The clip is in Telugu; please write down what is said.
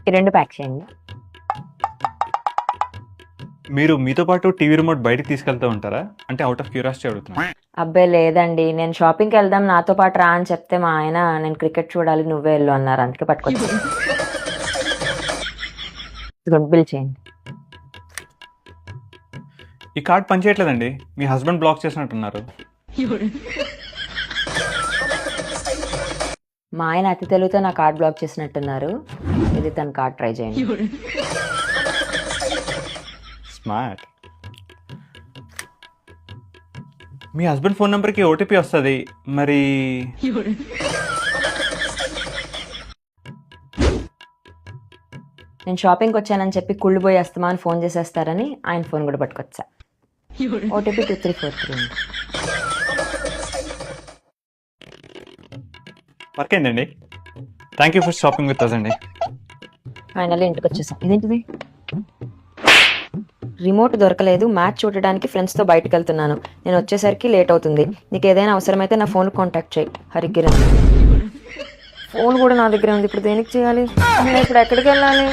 ఈ 2 ప్యాక్ చేయండి. మీరు మీతో పాటు టీవీ రిమోట్ బయటికి తీసుకెళ్తూ ఉంటారా? అంటే ఔట్ ఆఫ్ క్యూరియాసిటీ అడుగుతున్నా. అబ్బే లేదండి, నేను షాపింగ్కి వెళ్దాం నాతో పాటు రా అని చెప్తే మా ఆయన నేను క్రికెట్ చూడాలి నువ్వే వెళ్ళు అన్నారు, అందుకే పట్టుకొచ్చాను. ఇదిగోండి, బిల్ చేయండి. ఈ కార్డ్ పనిచేయట్లేదండి. మీ హస్బెండ్ బ్లాక్ చేసినట్టున్నారు. మా ఆయన అతి తెలివితో నా కార్డ్ బ్లాక్ చేసినట్టున్నారు. ఇది తన కార్డ్ ట్రై చేయండి. స్మార్ట్. మీ హస్బెండ్ ఫోన్ నెంబర్కి ఓటీపీ వస్తుంది మరి. నేను షాపింగ్కి వచ్చానని చెప్పి కుళ్ళు పోయి వస్తామా అని ఫోన్ చేసేస్తారని ఆయన ఫోన్ కూడా పట్టుకొచ్చా. ఓటీపీ 2343. వర్క్ అయిందండి. Thank you for shopping with us అండి. ఫైనల్లీ ఇంటికి వచ్చేసాం. ఇదేంటిది? రిమోట్ దొరకలేదు, మ్యాచ్ చూడడానికి ఫ్రెండ్స్తో బయటకు వెళ్తున్నాను, నేను వచ్చేసరికి లేట్ అవుతుంది, నీకు ఏదైనా అవసరమైతే నా ఫోన్ కాంటాక్ట్ చేయి, హరికిరణ్. ఫోన్ కూడా నా దగ్గర ఉంది, ఇప్పుడు దేనికి చేయాలి? నేను ఇప్పుడు ఎక్కడికి వెళ్ళాలి?